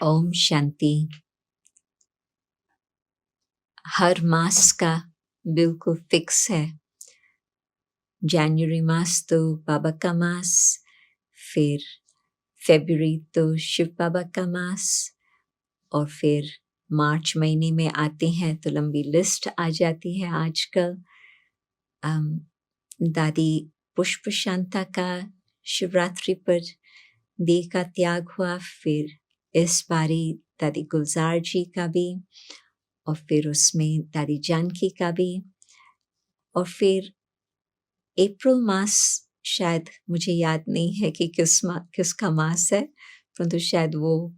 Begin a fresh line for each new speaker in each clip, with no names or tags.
ओम शांति। हर मास का बिल्कुल फिक्स है। जनवरी मास तो बाबा का मास, फिर फरवरी तो शिव बाबा का मास, और फिर मार्च महीने में आते हैं तो लंबी लिस्ट आ जाती है। आजकल दादी पुष्प शांता का शिवरात्रि पर देह का त्याग हुआ, फिर इस बारी दादी गुलजार जी का भी, और फिर उसमें दादी जानकी का भी, और फिर अप्रैल मास, शायद मुझे याद नहीं है कि किसका मास है, परंतु शायद वो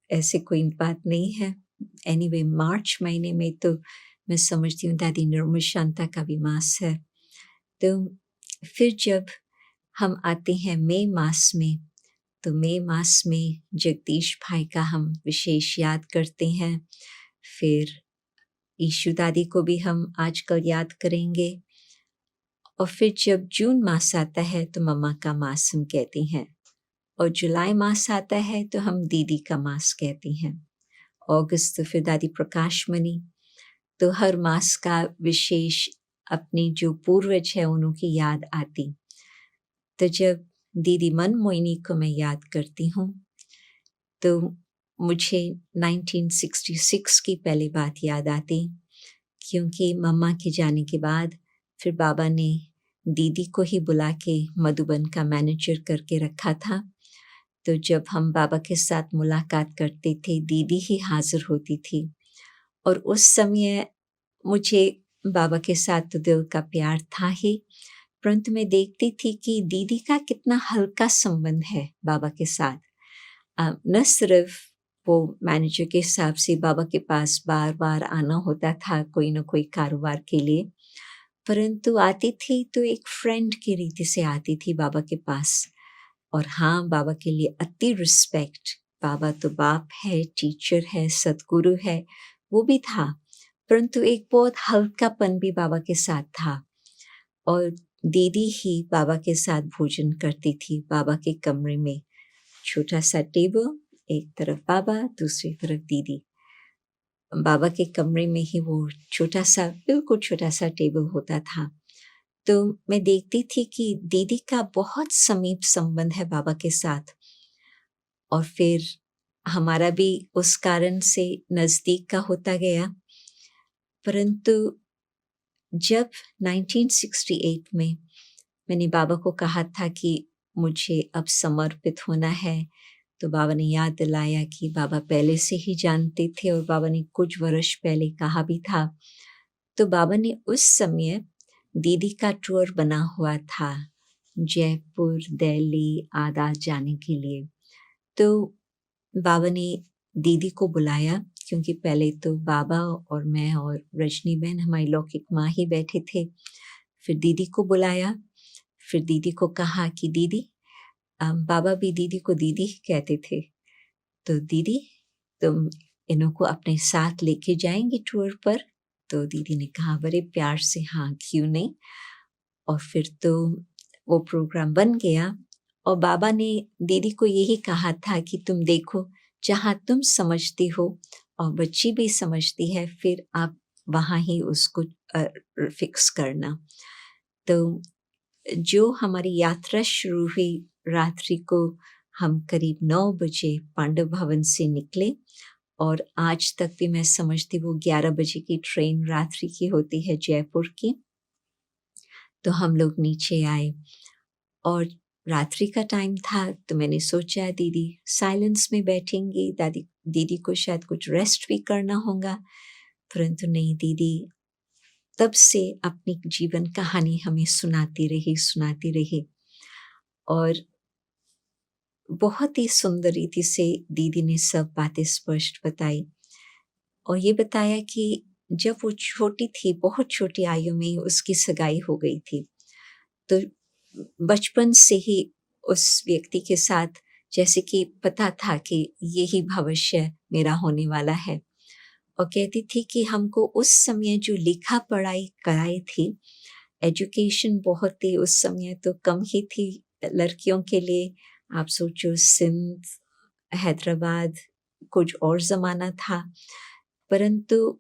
ऐसे कोई बात नहीं है। एनीवे मार्च महीने में तो मैं समझती हूँ दादी निर्मल शांता का भी मास है। तो फिर जब हम आते हैं मई मास में, तो मई मास में जगदीश भाई का हम विशेष याद करते हैं। फिर ईशु दादी को भी हम आजकल याद करेंगे। और फिर जब जून मास आता है तो मम्मा का मास हम कहते हैं, और जुलाई मास आता है तो हम दीदी का मास कहते हैं। अगस्त तो फिर दादी प्रकाश मणि। तो हर मास का विशेष अपने जो पूर्वज है उन्हों की याद आती। तो जब दीदी मन मोहिनी को मैं याद करती हूँ तो मुझे 1966 की पहली बात याद आती, क्योंकि मम्मा के जाने के बाद फिर बाबा ने दीदी को ही बुला के मधुबन का मैनेजर करके रखा था। तो जब हम बाबा के साथ मुलाकात करते थे दीदी ही हाजिर होती थी, और उस समय मुझे बाबा के साथ तो दिल का प्यार था ही, परंतु मैं देखती थी कि दीदी का कितना हल्का संबंध है बाबा के साथ। न सिर्फ वो मैनेजर के हिसाब से बाबा के पास बार बार आना होता था कोई न कोई कारोबार के लिए, परंतु आती थी तो एक फ्रेंड की रीति से आती थी बाबा के पास। और हाँ, बाबा के लिए अति रिस्पेक्ट। बाबा तो बाप है, टीचर है, सदगुरु है, वो भी था, परंतु एक बहुत हल्कापन भी बाबा के साथ था। और दीदी ही बाबा के साथ भोजन करती थी बाबा के कमरे में। छोटा सा टेबल, एक तरफ बाबा, दूसरी तरफ दीदी। बाबा के कमरे में ही वो छोटा सा, बिल्कुल छोटा सा टेबल होता था। तो मैं देखती थी कि दीदी का बहुत समीप संबंध है बाबा के साथ, और फिर हमारा भी उस कारण से नज़दीक का होता गया। परंतु जब 1968 में मैंने बाबा को कहा था कि मुझे अब समर्पित होना है, तो बाबा ने याद दिलाया कि बाबा पहले से ही जानते थे और बाबा ने कुछ वर्ष पहले कहा भी था। तो बाबा ने उस समय दीदी का टूर बना हुआ था जयपुर, दिल्ली आदि जाने के लिए। तो बाबा ने दीदी को बुलाया, क्योंकि पहले तो बाबा और मैं और रजनी बहन, हमारी लौकिक माँ ही बैठे थे। फिर दीदी को बुलाया, फिर दीदी को कहा कि दीदी, बाबा भी दीदी को दीदी ही कहते थे, तो दीदी तुम इन्हों को अपने साथ लेके जाएंगी टूर पर? तो दीदी ने कहा बड़े प्यार से हाँ, क्यों नहीं। और फिर तो वो प्रोग्राम बन गया, और बाबा ने दीदी को यही कहा था कि तुम देखो, जहाँ तुम समझती हो और बच्ची भी समझती है, फिर आप वहाँ ही उसको फिक्स करना। तो जो हमारी यात्रा शुरू हुई, रात्रि को हम करीब 9 बजे पांडव भवन से निकले, और आज तक भी मैं समझती वो 11 बजे की ट्रेन रात्रि की होती है जयपुर की। तो हम लोग नीचे आए और रात्रि का टाइम था, तो मैंने सोचा दीदी साइलेंस में बैठेंगी, दीदी को शायद कुछ रेस्ट भी करना होगा, परंतु नहीं, दीदी तब से अपनी जीवन कहानी हमें सुनाती रही, और बहुत ही सुंदर रीति से दीदी ने सब बातें स्पष्ट बताई, और ये बताया कि जब वो छोटी थी, बहुत छोटी आयु में उसकी सगाई हो गई थी, तो बचपन से ही उस व्यक्ति के साथ जैसे कि पता था कि यही भविष्य मेरा होने वाला है। और कहती थी कि हमको उस समय जो लिखा पढ़ाई कराई थी, एजुकेशन बहुत ही उस समय तो कम ही थी लड़कियों के लिए। आप सोचो, सिंध, हैदराबाद, कुछ और ज़माना था। परंतु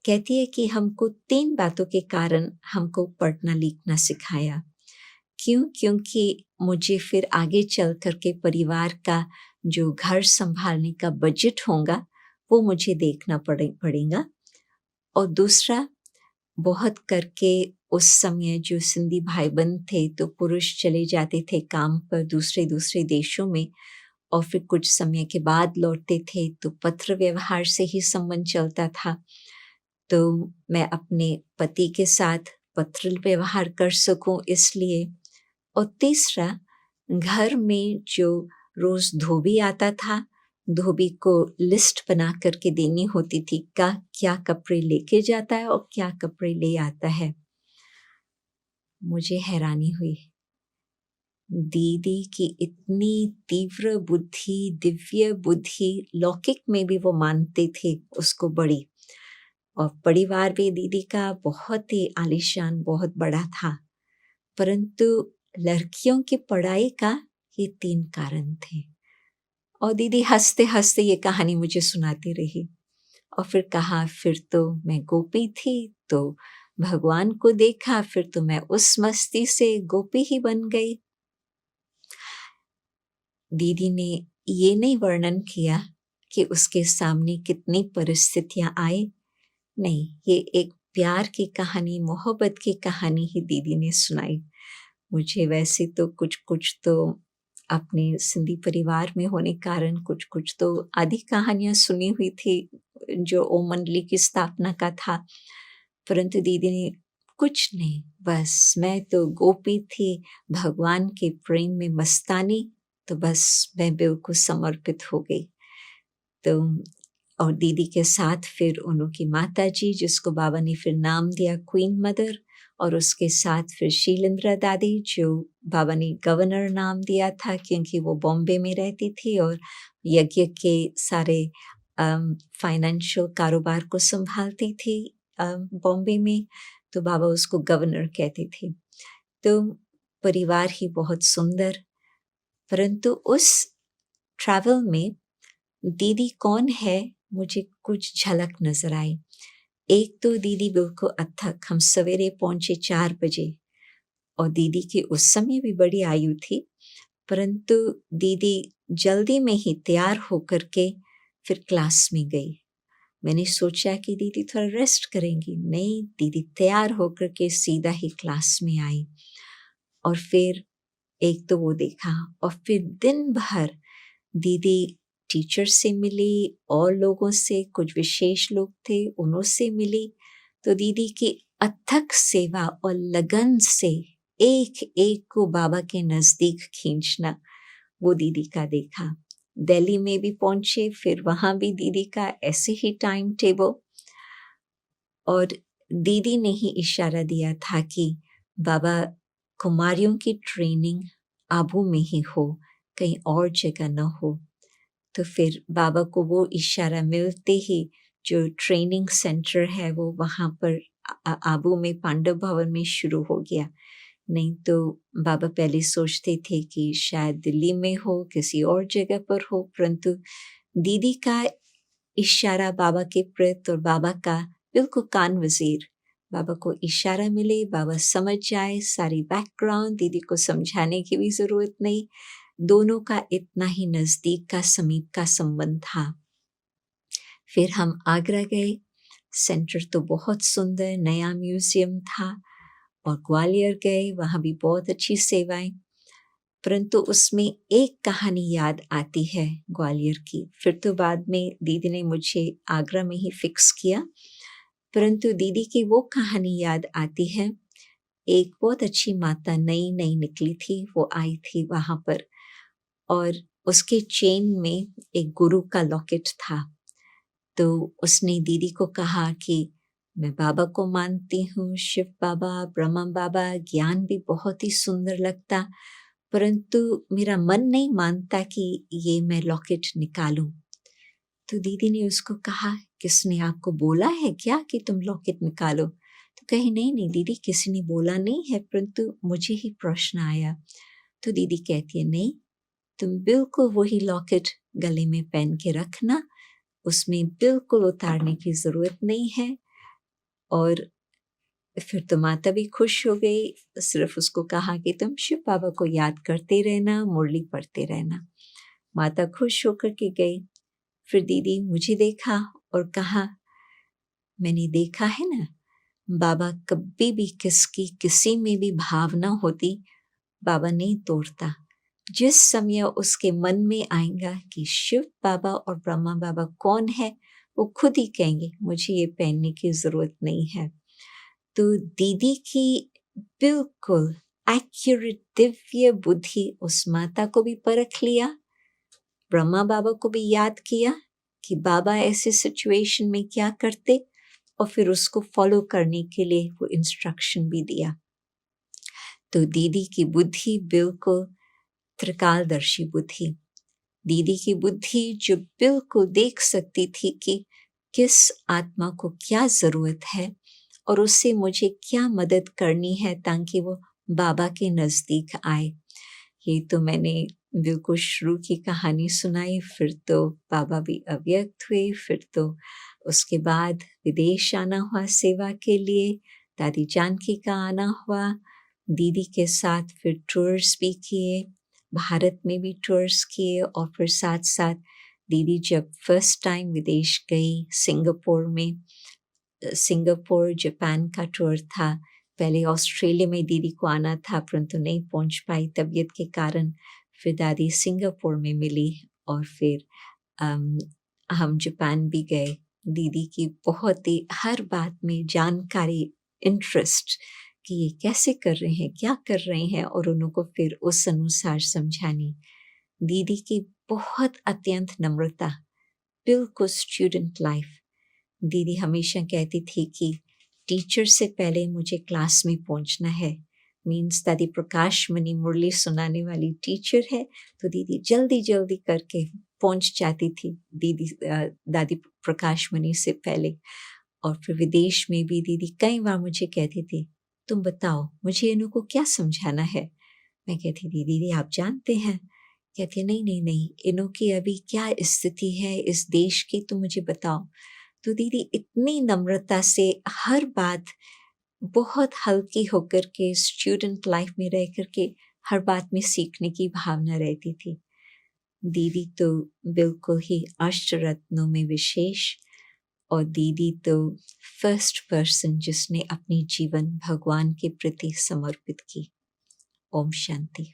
कहती है कि हमको 3 बातों के कारण हमको पढ़ना लिखना सिखाया। क्यों? क्योंकि मुझे फिर आगे चल कर के परिवार का जो घर संभालने का बजट होगा वो मुझे देखना पड़ेगा। और दूसरा, बहुत करके उस समय जो सिंधी भाई बहन थे तो पुरुष चले जाते थे काम पर दूसरे देशों में और फिर कुछ समय के बाद लौटते थे, तो पत्र व्यवहार से ही संबंध चलता था। तो मैं अपने पति के साथ पत्र व्यवहार कर सकूं इसलिए। और तीसरा, घर में जो रोज धोबी आता था, धोबी को लिस्ट बना करके देनी होती थी क्या कपड़े लेके जाता है और क्या कपड़े ले आता है। मुझे हैरानी हुई, दीदी की इतनी तीव्र बुद्धि, दिव्य बुद्धि, लौकिक में भी वो मानते थे उसको बड़ी। और परिवार भी दीदी का बहुत ही आलीशान, बहुत बड़ा था। परंतु लड़कियों की पढ़ाई का ये 3 कारण थे। और दीदी हंसते हंसते ये कहानी मुझे सुनाती रही और फिर कहा, फिर तो मैं गोपी थी तो भगवान को देखा, फिर तो मैं उस मस्ती से गोपी ही बन गई। दीदी ने ये नहीं वर्णन किया कि उसके सामने कितनी परिस्थितियां आई, नहीं, ये एक प्यार की कहानी, मोहब्बत की कहानी ही दीदी ने सुनाई। मुझे वैसे तो कुछ तो अपने सिंधी परिवार में होने कारण कुछ तो आधी कहानियां सुनी हुई थी जो ओम मंडली की स्थापना का था, परंतु दीदी ने कुछ नहीं, बस मैं तो गोपी थी, भगवान के प्रेम में मस्तानी, तो बस मैं बिल्कुल समर्पित हो गई। तो और दीदी के साथ फिर उनकी माता जी, जिसको बाबा ने फिर नाम दिया क्वीन मदर, और उसके साथ फिर शीलेंद्रा दादी, जो बाबा ने गवर्नर नाम दिया था क्योंकि वो बॉम्बे में रहती थी और यज्ञ के सारे फाइनेंशियल कारोबार को संभालती थी बॉम्बे में, तो बाबा उसको गवर्नर कहते थे। तो परिवार ही बहुत सुंदर। परंतु उस ट्रैवल में दीदी कौन है, मुझे कुछ झलक नजर आई। एक तो दीदी बिल्कुल अथक, हम सवेरे पहुंचे 4 बजे और दीदी की उस समय भी बड़ी आयु थी, परंतु दीदी जल्दी में ही तैयार होकर के फिर क्लास में गई। मैंने सोचा कि दीदी थोड़ा रेस्ट करेंगी, नहीं, दीदी तैयार होकर के सीधा ही क्लास में आई। और फिर एक तो वो देखा, और फिर दिन भर दीदी टीचर से मिली और लोगों से, कुछ विशेष लोग थे उन्होंने मिली। तो दीदी की अथक सेवा और लगन से एक एक को बाबा के नजदीक खींचना, वो दीदी का देखा। दिल्ली में भी पहुंचे, फिर वहां भी दीदी का ऐसे ही टाइम टेबल। और दीदी ने ही इशारा दिया था कि बाबा कुमारियों की ट्रेनिंग आबू में ही हो, कहीं और जगह न हो। तो फिर बाबा को वो इशारा मिलते ही जो ट्रेनिंग सेंटर है वो वहाँ पर आबू में पांडव भवन में शुरू हो गया। नहीं तो बाबा पहले सोचते थे कि शायद दिल्ली में हो, किसी और जगह पर हो, परंतु दीदी का इशारा बाबा के प्रति और बाबा का बिल्कुल कान वजीर, बाबा को इशारा मिले, बाबा समझ जाए सारी बैकग्राउंड, दीदी को समझाने की भी जरूरत नहीं, दोनों का इतना ही नजदीक का समीप का संबंध था। फिर हम आगरा गए, सेंटर तो बहुत सुंदर नया म्यूजियम था, और ग्वालियर गए, वहाँ भी बहुत अच्छी सेवाएं। परंतु उसमें एक कहानी याद आती है ग्वालियर की। फिर तो बाद में दीदी ने मुझे आगरा में ही फिक्स किया, परंतु दीदी की वो कहानी याद आती है। एक बहुत अच्छी माता नई नई निकली थी, वो आई थी वहां पर, और उसके चेन में एक गुरु का लॉकेट था। तो उसने दीदी को कहा कि मैं बाबा को मानती हूँ, शिव बाबा, ब्रह्मा बाबा, ज्ञान भी बहुत ही सुंदर लगता, परंतु मेरा मन नहीं मानता कि ये मैं लॉकेट निकालूं। तो दीदी ने उसको कहा, किसने आपको बोला है क्या कि तुम लॉकेट निकालो? तो कही, नहीं नहीं दीदी, किसी ने बोला नहीं है, परंतु मुझे ही प्रश्न आया। तो दीदी कहती है, नहीं, तुम बिल्कुल वही लॉकेट गले में पहन के रखना, उसमें बिल्कुल उतारने की ज़रूरत नहीं है। और फिर तो माता भी खुश हो गई, सिर्फ उसको कहा कि तुम शिव बाबा को याद करते रहना, मुरली पढ़ते रहना। माता खुश होकर के गई। फिर दीदी मुझे देखा और कहा, मैंने देखा है ना, बाबा कभी भी किसकी किसी में भी भावना होती बाबा नहीं तोड़ता। जिस समय उसके मन में आएगा कि शिव बाबा और ब्रह्मा बाबा कौन है, वो खुद ही कहेंगे मुझे ये पहनने की जरूरत नहीं है। तो दीदी की बिल्कुल एक्यूरेट दिव्य बुद्धि उस माता को भी परख लिया, ब्रह्मा बाबा को भी याद किया कि बाबा ऐसे सिचुएशन में क्या करते, और फिर उसको फॉलो करने के लिए वो इंस्ट्रक्शन भी दिया। तो दीदी की बुद्धि बिल्कुल त्रिकालदर्शी बुद्धि, दीदी की बुद्धि जो बिल्कुल देख सकती थी कि किस आत्मा को क्या जरूरत है और उससे मुझे क्या मदद करनी है ताकि वो बाबा के नजदीक आए। ये तो मैंने बिल्कुल शुरू की कहानी सुनाई। फिर तो बाबा भी अव्यक्त हुए, फिर तो उसके बाद विदेश आना हुआ सेवा के लिए, दादी जानकी का आना हुआ, दीदी के साथ फिर टूर्स भी किए, भारत में भी टूर्स किए, और फिर साथ साथ दीदी जब फर्स्ट टाइम विदेश गई सिंगापुर में, सिंगापुर जापान का टूर था। पहले ऑस्ट्रेलिया में दीदी को आना था परंतु नहीं पहुंच पाई तबीयत के कारण। फिर दादी सिंगापुर में मिली और फिर हम जापान भी गए। दीदी की बहुत ही हर बात में जानकारी, इंटरेस्ट कि ये कैसे कर रहे हैं, क्या कर रहे हैं, और उनको फिर उस अनुसार समझानी। दीदी की बहुत अत्यंत नम्रता, बिल्कुल स्टूडेंट लाइफ। दीदी हमेशा कहती थी कि टीचर से पहले मुझे क्लास में पहुंचना है। मीन्स दादी प्रकाश मणि मुरली सुनाने वाली टीचर है, तो दीदी जल्दी जल्दी करके पहुंच जाती थी दादी प्रकाश मणि से पहले। और फिर विदेश में भी दीदी कई बार मुझे कहती थी, तुम बताओ मुझे इनको क्या समझाना है। मैं कहती दीदी आप जानते हैं। कहती नहीं नहीं नहीं, इन्हों की अभी क्या स्थिति है इस देश की, तो मुझे बताओ। तो दीदी इतनी नम्रता से हर बात बहुत हल्की होकर के, स्टूडेंट लाइफ में रह करके हर बात में सीखने की भावना रहती थी। दीदी तो बिल्कुल ही अष्टरत्नों में विशेष, और दीदी तो फर्स्ट पर्सन जिसने अपनी जीवन भगवान के प्रति समर्पित की। ओम शांति।